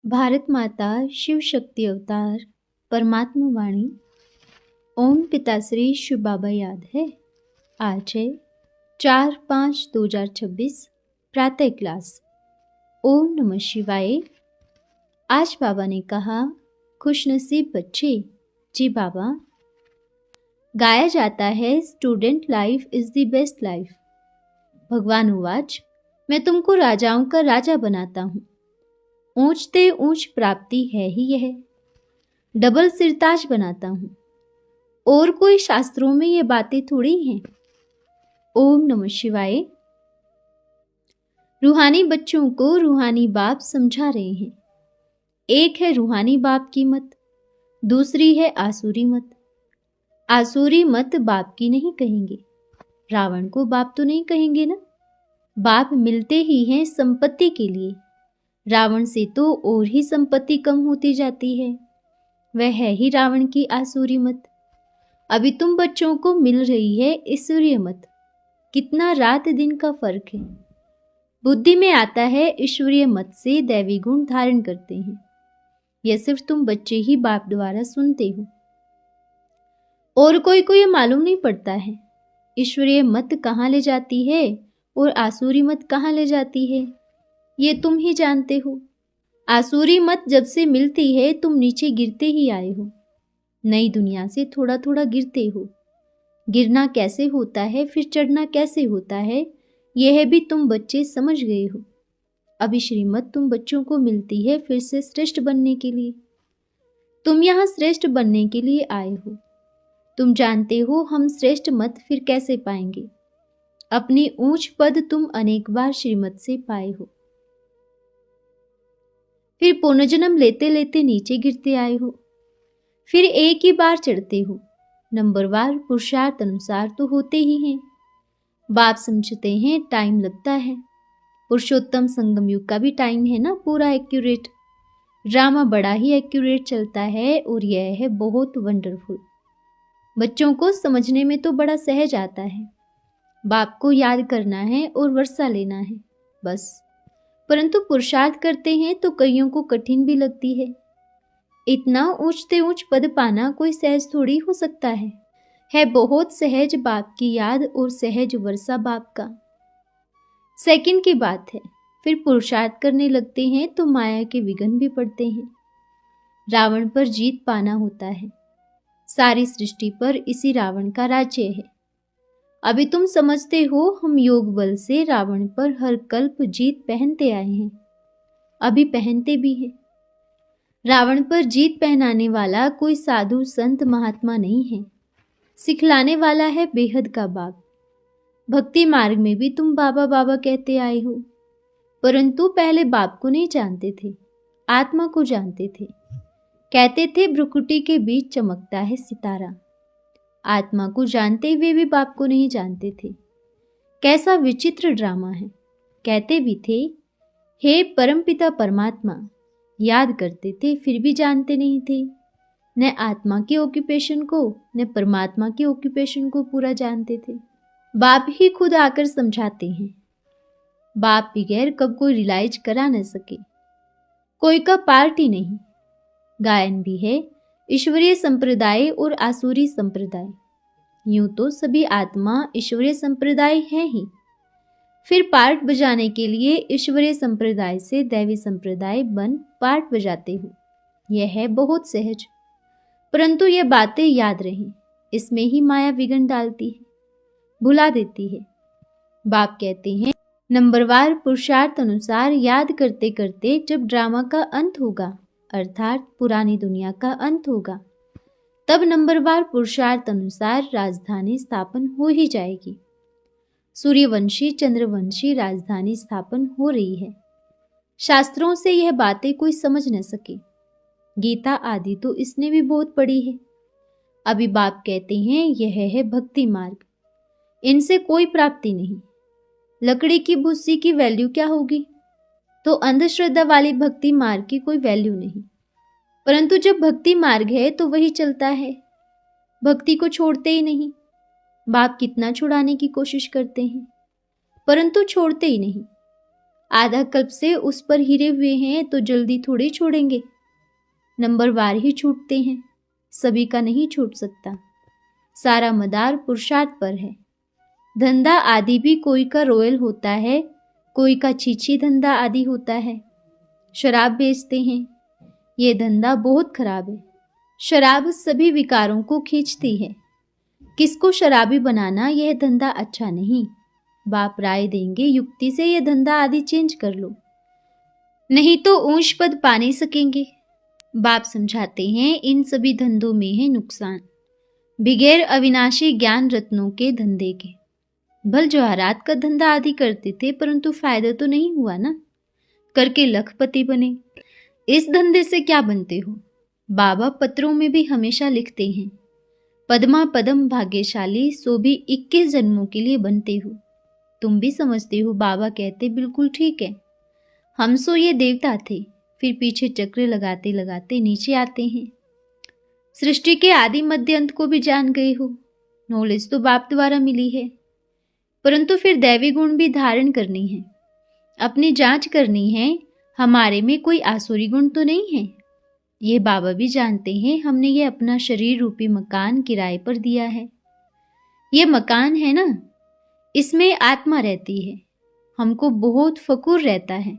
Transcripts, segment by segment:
भारत माता शिव शक्ति अवतार परमात्मा वाणी। ओम पिताश्री शिव बाबा याद है। आज है 4/5/2026 प्रातः क्लास। ओम नमः शिवाय। आज बाबा ने कहा, खुशनसीब बच्चे। जी बाबा। गाया जाता है, student life is the best life. भगवान उवाच, मैं तुमको राजाओं का राजा बनाता हूँ। ऊंचते ऊंच प्राप्ति है ही यह। डबल सिरताज बनाता हूँ। और कोई शास्त्रों में ये बातें थोड़ी हैं। ओम नमः शिवाय। रूहानी बच्चों को रूहानी बाप समझा रहे हैं। एक है रूहानी बाप की मत, दूसरी है आसुरी मत। आसुरी मत बाप की नहीं कहेंगे। रावण को बाप तो नहीं कहेंगे ना। बाप मिलते ही हैं संपत्ति के लिए। रावण से तो और ही संपत्ति कम होती जाती है। वह है ही रावण की आसुरी मत। अभी तुम बच्चों को मिल रही है ईश्वरीय मत। कितना रात दिन का फर्क है। बुद्धि में आता है ईश्वरीय मत से दैवी गुण धारण करते हैं। यह सिर्फ तुम बच्चे ही बाप द्वारा सुनते हो। और कोई को यह मालूम नहीं पड़ता है ईश्वरीय मत कहाँ ले जाती है और आसुरी मत कहाँ ले जाती है। ये तुम ही जानते हो। आसुरी मत जब से मिलती है तुम नीचे गिरते ही आए हो। नई दुनिया से थोड़ा थोड़ा गिरते हो। गिरना कैसे होता है, फिर चढ़ना कैसे होता है, यह भी तुम बच्चे समझ गए हो। अभी श्रीमत तुम बच्चों को मिलती है फिर से श्रेष्ठ बनने के लिए। तुम यहाँ श्रेष्ठ बनने के लिए आए हो। तुम जानते हो हम श्रेष्ठ मत फिर कैसे पाएंगे। अपनी ऊंच पद तुम अनेक बार श्रीमत से पाए हो। फिर पुनर्जन्म लेते लेते नीचे गिरते आए हो। फिर एक ही बार चढ़ते हो। नंबरवार पुरुषार्थ अनुसार तो होते ही हैं। बाप समझते हैं टाइम लगता है। पुरुषोत्तम संगम युग का भी टाइम है ना, पूरा एक्यूरेट। ड्रामा बड़ा ही एक्यूरेट चलता है और यह है बहुत वंडरफुल। बच्चों को समझने में तो बड़ा सहज आता है। बाप को याद करना है और वर्षा लेना है, बस। परंतु पुरुषार्थ करते हैं तो कईयों को कठिन भी लगती है। इतना ऊंचते ऊंच पद पाना कोई सहज थोड़ी हो सकता है बहुत सहज बाप की याद और सहज वर्षा बाप का। सेकंड की बात है, फिर पुरुषार्थ करने लगते हैं तो माया के विघ्न भी पड़ते हैं। रावण पर जीत पाना होता है। सारी सृष्टि पर इसी रावण का राज्य है। अभी तुम समझते हो हम योग बल से रावण पर हर कल्प जीत पहनते आए हैं। अभी पहनते भी हैं। रावण पर जीत पहनाने वाला कोई साधु संत महात्मा नहीं है। सिखलाने वाला है बेहद का बाप। भक्ति मार्ग में भी तुम बाबा बाबा कहते आए हो, परंतु पहले बाप को नहीं जानते थे, आत्मा को जानते थे। कहते थे भ्रुकुटी के बीच चमकता है सितारा। आत्मा को जानते हुए भी बाप को नहीं जानते थे। कैसा विचित्र ड्रामा है। कहते भी थे हे परमपिता परमात्मा, याद करते थे फिर भी जानते नहीं थे। न आत्मा के ऑक्यूपेशन को न परमात्मा के ऑक्यूपेशन को पूरा जानते थे। बाप ही खुद आकर समझाते हैं। बाप बगैर कब कोई रियलाइज करा न सके। कोई का पार्ट ही नहीं। गायन भी है ईश्वरीय संप्रदाय और आसुरी संप्रदाय। यूं तो सभी आत्मा ईश्वरीय संप्रदाय है ही। फिर पार्ट बजाने के लिए ईश्वरीय संप्रदाय से दैवी संप्रदाय बन पार्ट बजाते हो। यह है बहुत सहज। परंतु ये बातें याद रहें, इसमें ही माया विघ्न डालती है, भुला देती है। बाप कहते हैं नंबरवार पुरुषार्थ अनुसार याद करते करते जब ड्रामा का अंत होगा, अर्थात पुरानी दुनिया का अंत होगा, तब नंबरवार पुरुषार्थ अनुसार राजधानी स्थापन हो ही जाएगी। सूर्यवंशी चंद्रवंशी राजधानी स्थापन हो रही है। शास्त्रों से यह बातें कोई समझ न सके। गीता आदि तो इसने भी बहुत पढ़ी है। अभी बाप कहते हैं यह है भक्ति मार्ग। इनसे कोई प्राप्ति नहीं। लकड़ी की भुस्सी की वैल्यू क्या होगी? तो अंधश्रद्धा वाली भक्ति मार्ग की कोई वैल्यू नहीं। परंतु जब भक्ति मार्ग है तो वही चलता है। भक्ति को छोड़ते ही नहीं। बाप कितना छुड़ाने की कोशिश करते हैं, परंतु छोड़ते ही नहीं। आधा कल्प से उस पर हिरे हुए हैं तो जल्दी थोड़ी छोड़ेंगे। नंबरवार ही छूटते हैं, सभी का नहीं छूट सकता। सारा मदार पुरुषार्थ पर है। धंधा आदि भी कोई का रॉयल होता है, कोई का छीछी धंधा आदि होता है। शराब बेचते हैं, ये धंधा बहुत खराब है। शराब सभी विकारों को खींचती है। किसको शराबी बनाना यह धंधा अच्छा नहीं। बाप राय देंगे युक्ति से यह धंधा आदि चेंज कर लो, नहीं तो ऊंच पद पा नहीं सकेंगे। बाप समझाते हैं इन सभी धंधों में है नुकसान, बिगैर अविनाशी ज्ञान रत्नों के धंधे के। भल जवाहरात का धंधा आदि करते थे परंतु फायदा तो नहीं हुआ ना, करके लखपति बने। इस धंधे से क्या बनते हो? बाबा पत्रों में भी हमेशा लिखते हैं, पद्मा पदम भाग्यशाली सो भी 21 जन्मों के लिए बनते हो। तुम भी समझते हो बाबा कहते बिल्कुल ठीक है। हम सो ये देवता थे, फिर पीछे चक्र लगाते लगाते नीचे आते हैं। सृष्टि के आदि मध्य अंत को भी जान गए हो। नॉलेज तो बाप द्वारा मिली है, परंतु फिर दैवी गुण भी धारण करनी है, अपनी जांच करनी है, हमारे में कोई आसुरी गुण तो नहीं है। ये बाबा भी जानते हैं हमने ये अपना शरीर रूपी मकान किराए पर दिया है। ये मकान है ना, इसमें आत्मा रहती है। हमको बहुत फकूर रहता है,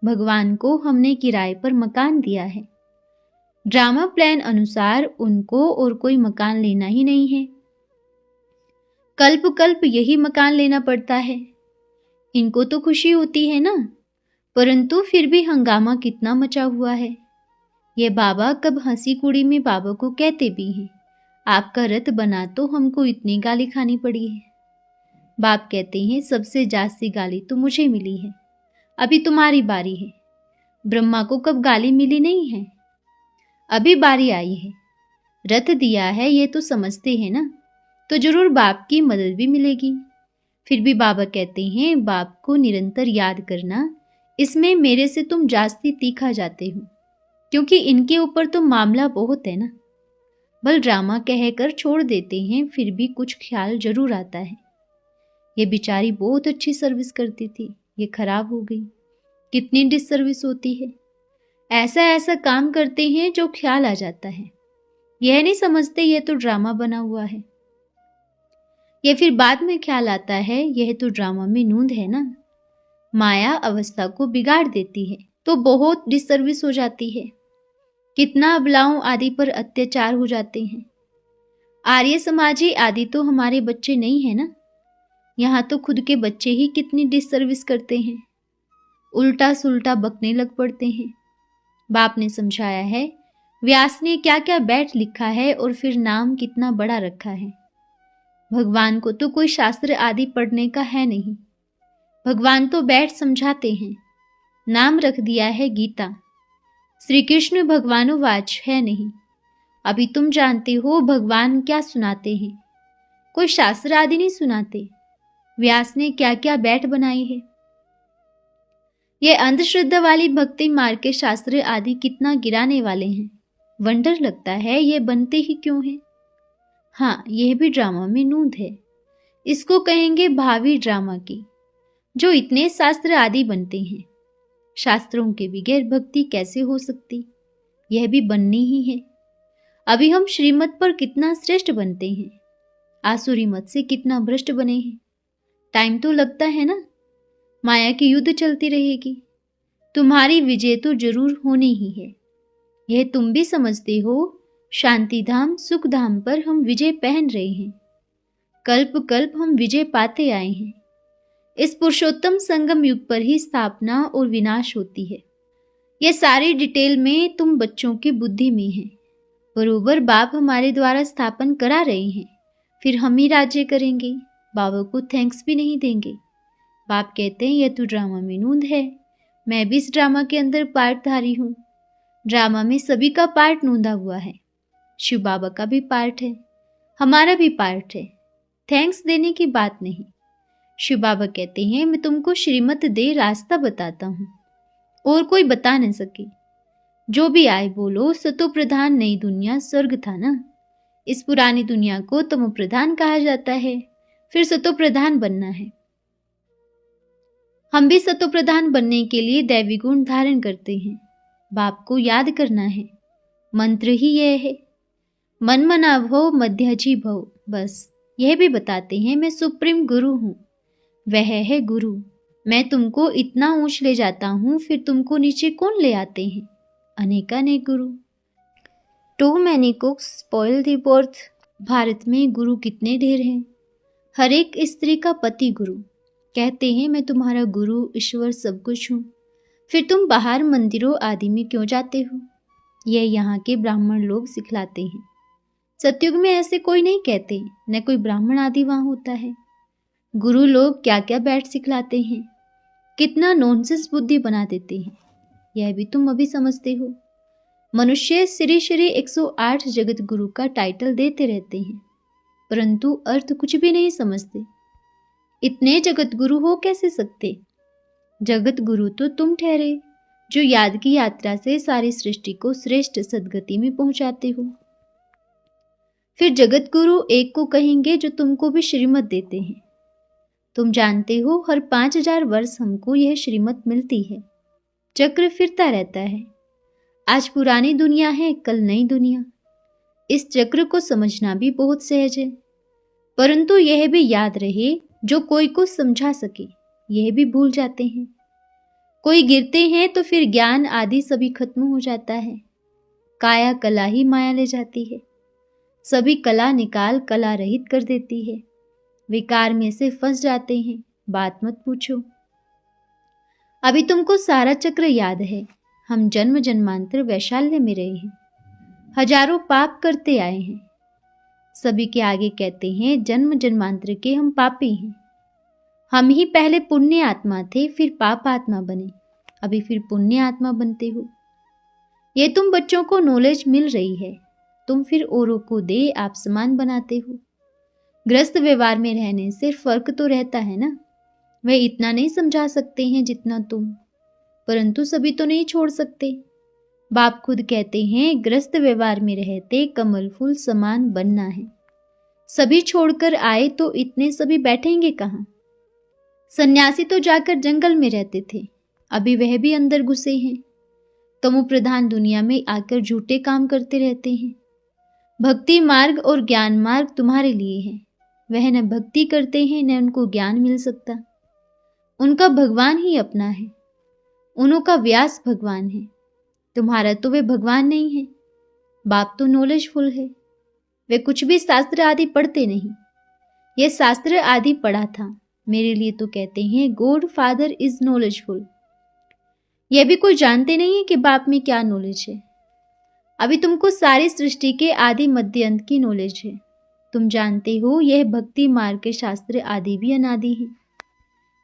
भगवान को हमने किराए पर मकान दिया है। ड्रामा प्लान अनुसार उनको और कोई मकान लेना ही नहीं है। कल्प कल्प यही मकान लेना पड़ता है। इनको तो खुशी होती है ना, परंतु फिर भी हंगामा कितना मचा हुआ है। ये बाबा कब हंसी कुड़ी में बाबा को कहते भी हैं, आपका रथ बना तो हमको इतनी गाली खानी पड़ी है। बाप कहते हैं सबसे जास्ती गाली तो मुझे मिली है, अभी तुम्हारी बारी है। ब्रह्मा को कब गाली मिली नहीं है, अभी बारी आई है। रथ दिया है ये तो समझते हैं ना, तो जरूर बाप की मदद भी मिलेगी। फिर भी बाबा कहते हैं बाप को निरंतर याद करना, इसमें मेरे से तुम जास्ती तीखा जाते हो, क्योंकि इनके ऊपर तो मामला बहुत है ना। बल ड्रामा कहकर छोड़ देते हैं, फिर भी कुछ ख्याल जरूर आता है। ये बेचारी बहुत अच्छी सर्विस करती थी, ये खराब हो गई। कितनी डिससर्विस होती है। ऐसा ऐसा काम करते हैं जो ख्याल आ जाता है। यह नहीं समझते यह तो ड्रामा बना हुआ है। यह फिर बाद में ख्याल आता है यह तो ड्रामा में नूंद है ना। माया अवस्था को बिगाड़ देती है तो बहुत डिससर्विस हो जाती है। कितना अबलाओं आदि पर अत्याचार हो जाते हैं। आर्य समाजी आदि तो हमारे बच्चे नहीं है ना, यहाँ तो खुद के बच्चे ही कितनी डिससर्विस करते हैं, उल्टा सुल्टा बकने लग पड़ते हैं। बाप ने समझाया है व्यास ने क्या क्या बैठ लिखा है और फिर नाम कितना बड़ा रखा है। भगवान को तो कोई शास्त्र आदि पढ़ने का है नहीं, भगवान तो बैठ समझाते हैं। नाम रख दिया है गीता। श्री कृष्ण भगवानुवाच है नहीं। अभी तुम जानते हो भगवान क्या सुनाते हैं, कोई शास्त्र आदि नहीं सुनाते। व्यास ने क्या क्या बैठ बनाई है। ये अंधश्रद्धा वाली भक्ति मार्ग के शास्त्र आदि कितना गिराने वाले हैं। वंडर लगता है ये बनते ही क्यों हैं। हाँ, यह भी ड्रामा में नूंद है। इसको कहेंगे भावी ड्रामा की, जो इतने शास्त्र आदि बनते हैं। शास्त्रों के बगैर भक्ति कैसे हो सकती, यह भी बननी ही है। अभी हम श्रीमत पर कितना श्रेष्ठ बनते हैं, आसुरी मत से कितना भ्रष्ट बने हैं। टाइम तो लगता है ना, माया की युद्ध चलती रहेगी। तुम्हारी विजय तो जरूर होनी ही है, यह तुम भी समझते हो। शांति धाम सुख धाम पर हम विजय पहन रहे हैं। कल्प कल्प हम विजय पाते आए हैं। इस पुरुषोत्तम संगम युग पर ही स्थापना और विनाश होती है। यह सारी डिटेल में तुम बच्चों की बुद्धि में है। बरोबर बाप हमारे द्वारा स्थापन करा रहे हैं, फिर हम ही राज्य करेंगे। बाबा को थैंक्स भी नहीं देंगे। बाप कहते हैं यह तो ड्रामा में नूंद है, मैं भी इस ड्रामा के अंदर पार्टधारी हूँ। ड्रामा में सभी का पार्ट नूंदा हुआ है। शिव बाबा का भी पार्ट है, हमारा भी पार्ट है। थैंक्स देने की बात नहीं। शिव बाबा कहते हैं मैं तुमको श्रीमत दे रास्ता बताता हूँ, और कोई बता न सके। जो भी आए बोलो सतो प्रधान नई दुनिया स्वर्ग था ना। इस पुरानी दुनिया को तमो प्रधान कहा जाता है, फिर सतो प्रधान बनना है। हम भी सतो प्रधान बनने के लिए दैवी गुण धारण करते हैं। बाप को याद करना है, मंत्र ही यह है, मन मना भव मध्यजी भव। बस यह भी बताते हैं मैं सुप्रीम गुरु हूँ, वह है गुरु। मैं तुमको इतना ऊंच ले जाता हूँ, फिर तुमको नीचे कौन ले आते हैं? अनेकानेक गुरु। Too many cooks spoil the broth. Bharat में गुरु कितने ढेर हैं। हर एक स्त्री का पति गुरु। कहते हैं मैं तुम्हारा गुरु ईश्वर सब कुछ हूँ, फिर तुम बाहर मंदिरों आदि में क्यों जाते हो? यह यहाँ के ब्राह्मण लोग सिखलाते हैं। सतयुग में ऐसे कोई नहीं कहते, न कोई ब्राह्मण आदि वहाँ होता है। गुरु लोग क्या क्या बैठ सिखलाते हैं, कितना नॉनसेंस बुद्धि बना देते हैं, यह भी तुम अभी समझते हो। मनुष्य श्री श्री 108 जगत गुरु का टाइटल देते रहते हैं, परंतु अर्थ कुछ भी नहीं समझते। इतने जगत गुरु हो कैसे सकते? जगत गुरु तो तुम ठहरे, जो याद की यात्रा से सारी सृष्टि को श्रेष्ठ सद्गति में पहुंचाते हो। फिर जगत गुरु एक को कहेंगे जो तुमको भी श्रीमत देते हैं। तुम जानते हो हर 5000 वर्ष हमको यह श्रीमत मिलती है। चक्र फिरता रहता है। आज पुरानी दुनिया है, कल नई दुनिया। इस चक्र को समझना भी बहुत सहज है, परंतु यह भी याद रहे जो कोई को समझा सके, यह भी भूल जाते हैं। कोई गिरते हैं तो फिर ज्ञान आदि सभी खत्म हो जाता है। काया कला ही माया ले जाती है, सभी कला निकाल कला रहित कर देती है। विकार में से फंस जाते हैं, बात मत पूछो। अभी तुमको सारा चक्र याद है। हम जन्म जन्मांतर वैशाल्य में रहे हैं, हजारों पाप करते आए हैं। सभी के आगे कहते हैं जन्म जन्मांतर के हम पापी हैं। हम ही पहले पुण्य आत्मा थे, फिर पाप आत्मा बने, अभी फिर पुण्य आत्मा बनते हो। ये तुम बच्चों को नॉलेज मिल रही है, तुम फिर औरों को दे आप समान बनाते हो। ग्रस्त व्यवहार में रहने से फर्क तो रहता है ना। वे इतना नहीं समझा सकते हैं जितना तुम, परंतु सभी तो नहीं छोड़ सकते। बाप खुद कहते हैं ग्रस्त व्यवहार में रहते कमल फूल समान बनना है। सभी छोड़कर आए तो इतने सभी बैठेंगे कहाँ? सन्यासी तो जाकर जंगल में रहते थे, अभी वह भी अंदर घुसे हैं। तमो प्रधान दुनिया में आकर झूठे काम करते रहते हैं। भक्ति मार्ग और ज्ञान मार्ग तुम्हारे लिए है। वह न भक्ति करते हैं न उनको ज्ञान मिल सकता। उनका भगवान ही अपना है, उनका व्यास भगवान है। तुम्हारा तो वे भगवान नहीं है। बाप तो नॉलेजफुल है, वे कुछ भी शास्त्र आदि पढ़ते नहीं। यह शास्त्र आदि पढ़ा था, मेरे लिए तो कहते हैं गॉड फादर इज नॉलेजफुल। यह भी कोई जानते नहीं है कि बाप में क्या नॉलेज है। अभी तुमको सारी सृष्टि के आदि मध्य अंत की नॉलेज है। तुम जानते हो यह भक्ति मार्ग के शास्त्र आदि भी अनादि है।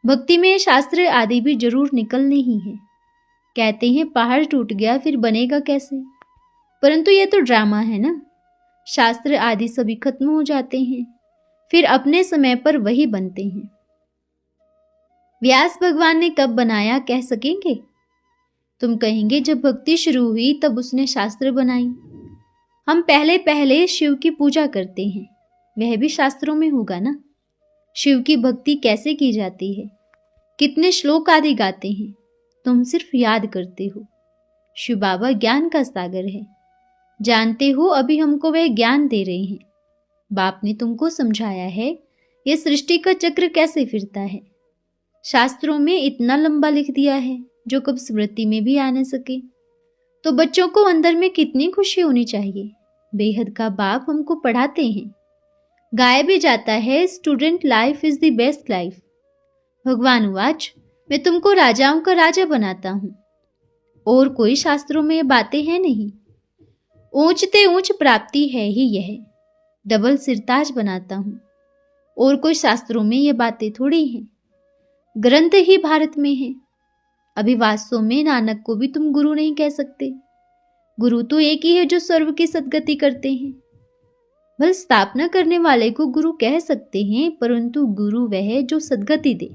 भक्ति में शास्त्र आदि भी जरूर निकलने ही है। कहते हैं पहाड़ टूट गया फिर बनेगा कैसे, परंतु यह तो ड्रामा है ना। शास्त्र आदि सभी खत्म हो जाते हैं, फिर अपने समय पर वही बनते हैं। व्यास भगवान ने कब बनाया कह सकेंगे? तुम कहेंगे जब भक्ति शुरू हुई तब उसने शास्त्र बनाई। हम पहले पहले शिव की पूजा करते हैं, वह भी शास्त्रों में होगा ना। शिव की भक्ति कैसे की जाती है, कितने श्लोक आदि गाते हैं, तुम सिर्फ याद करते हो। शिव बाबा ज्ञान का सागर है, जानते हो अभी हमको वह ज्ञान दे रहे हैं। बाप ने तुमको समझाया है यह सृष्टि का चक्र कैसे फिरता है। शास्त्रों में इतना लंबा लिख दिया है जो कब स्मृति में भी आ न सके। तो बच्चों को अंदर में कितनी खुशी होनी चाहिए। बेहद का बाप हमको पढ़ाते हैं, गाया भी जाता है student life is the best life. भगवान वाच मैं तुमको राजाओं का राजा बनाता हूँ, और कोई शास्त्रों में बातें हैं नहीं। ऊंचते ऊंच प्राप्ति है ही यह, डबल सिरताज बनाता हूँ, और कोई शास्त्रों में ये बातें थोड़ी हैं। ग्रंथ ही भारत में है। अभी वास्तव में नानक को भी तुम गुरु नहीं कह सकते। गुरु तो एक ही है जो सर्व की सद्गति करते हैं। बल स्थापना करने वाले को गुरु कह सकते हैं, परंतु गुरु वह है जो सद्गति दे।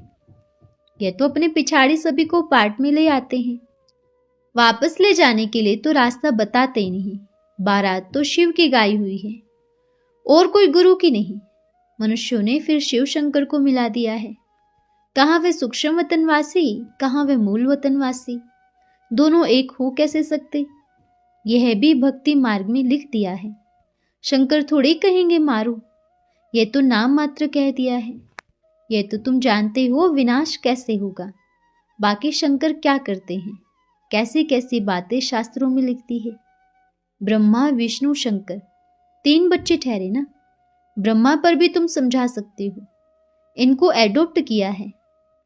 यह तो अपने पिछाड़ी सभी को पाठ में ले आते हैं, वापस ले जाने के लिए तो रास्ता बताते ही नहीं। बारात तो शिव की गाई हुई है और कोई गुरु की नहीं। मनुष्यों ने फिर शिव शंकर को मिला दिया है। कहाँ वे सूक्ष्म वतनवासी, कहाँ वे मूल वतनवासी, दोनों एक हो कैसे सकते? यह भी भक्ति मार्ग में लिख दिया है। शंकर थोड़े कहेंगे मारो, यह तो नाम मात्र कह दिया है। यह तो तुम जानते हो विनाश कैसे होगा। बाकी शंकर क्या करते हैं, कैसी कैसी बातें शास्त्रों में लिखती है। ब्रह्मा विष्णु शंकर 3 बच्चे ठहरे ना। ब्रह्मा पर भी तुम समझा सकते हो, इनको एडॉप्ट किया है।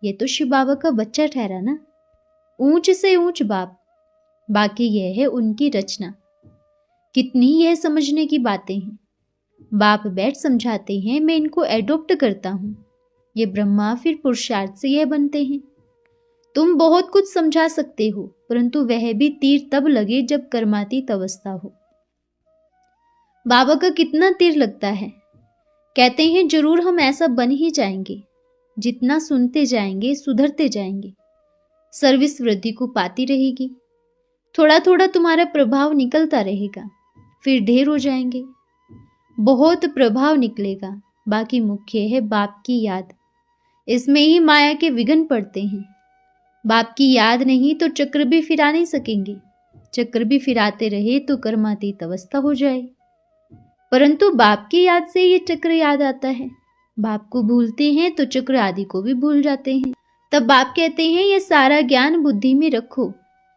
ये तो शिव बाबा का बच्चा ठहरा ना, ऊंच से ऊंच बाप। बाकी यह है उनकी रचना। कितनी यह समझने की बातें हैं। बाप बैठ समझाते हैं, मैं इनको एडॉप्ट करता हूं। ये ब्रह्मा फिर पुरुषार्थ से यह बनते हैं। तुम बहुत कुछ समझा सकते हो, परंतु वह भी तीर तब लगे जब कर्मातीत अवस्था हो। बाबा का कितना तीर लगता है। कहते हैं जरूर हम ऐसा बन ही जाएंगे। जितना सुनते जाएंगे सुधरते जाएंगे, सर्विस वृद्धि को पाती रहेगी। थोड़ा थोड़ा तुम्हारा प्रभाव निकलता रहेगा, फिर ढेर हो जाएंगे। बहुत प्रभाव निकलेगा। बाकी मुख्य है बाप की याद। इसमें ही माया के विघ्न पड़ते हैं। बाप की याद नहीं तो चक्र भी फिरा नहीं सकेंगे। चक्र भी फिराते रहे तो कर्मातीत अवस्था हो जाए। परंतु बाप की याद से ये चक्र याद आता है। बाप को भूलते हैं तो चक्र आदि को भी भूल जाते हैं। तब बाप कहते हैं ये सारा ज्ञान बुद्धि में रखो,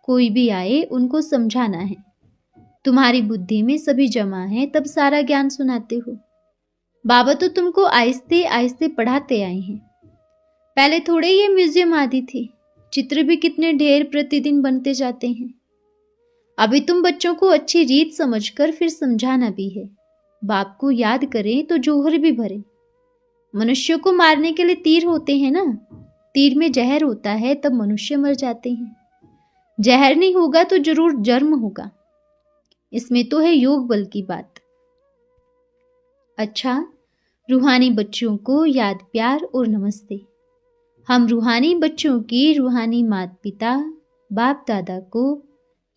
कोई भी आए उनको समझाना है। तुम्हारी बुद्धि में सभी जमा है, तब सारा ज्ञान सुनाते हो। बाबा तो तुमको आहिस्ते आहिस्ते पढ़ाते आए हैं। पहले थोड़े ये म्यूजियम आदि थे, चित्र भी कितने ढेर प्रतिदिन बनते जाते हैं। अभी तुम बच्चों को अच्छी रीत समझकर फिर समझाना भी है। बाप को याद करें तो जोहर भी भरे। मनुष्य को मारने के लिए तीर होते हैं ना, तीर में जहर होता है तब मनुष्य मर जाते हैं। जहर नहीं होगा तो जरूर जर्म होगा। इसमें तो है योग बल की बात। अच्छा, रूहानी बच्चों को याद प्यार और नमस्ते। हम रूहानी बच्चों की रूहानी माता पिता बाप दादा को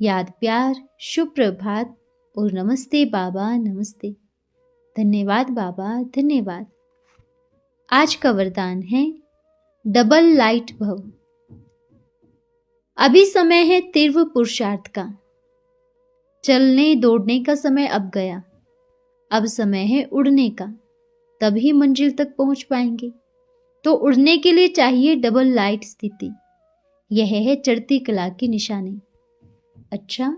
याद प्यार, शुभ प्रभात और नमस्ते बाबा नमस्ते। धन्यवाद बाबा धन्यवाद। आज का वरदान है डबल लाइट भव। अभी समय है तीव्र पुरुषार्थ का। चलने दौड़ने का समय अब गया। अब समय है उड़ने का, तभी मंजिल तक पहुंच पाएंगे। तो उड़ने के लिए चाहिए डबल लाइट स्थिति। यह है चढ़ती कला की निशानी। अच्छा,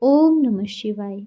ओम नमः शिवाय।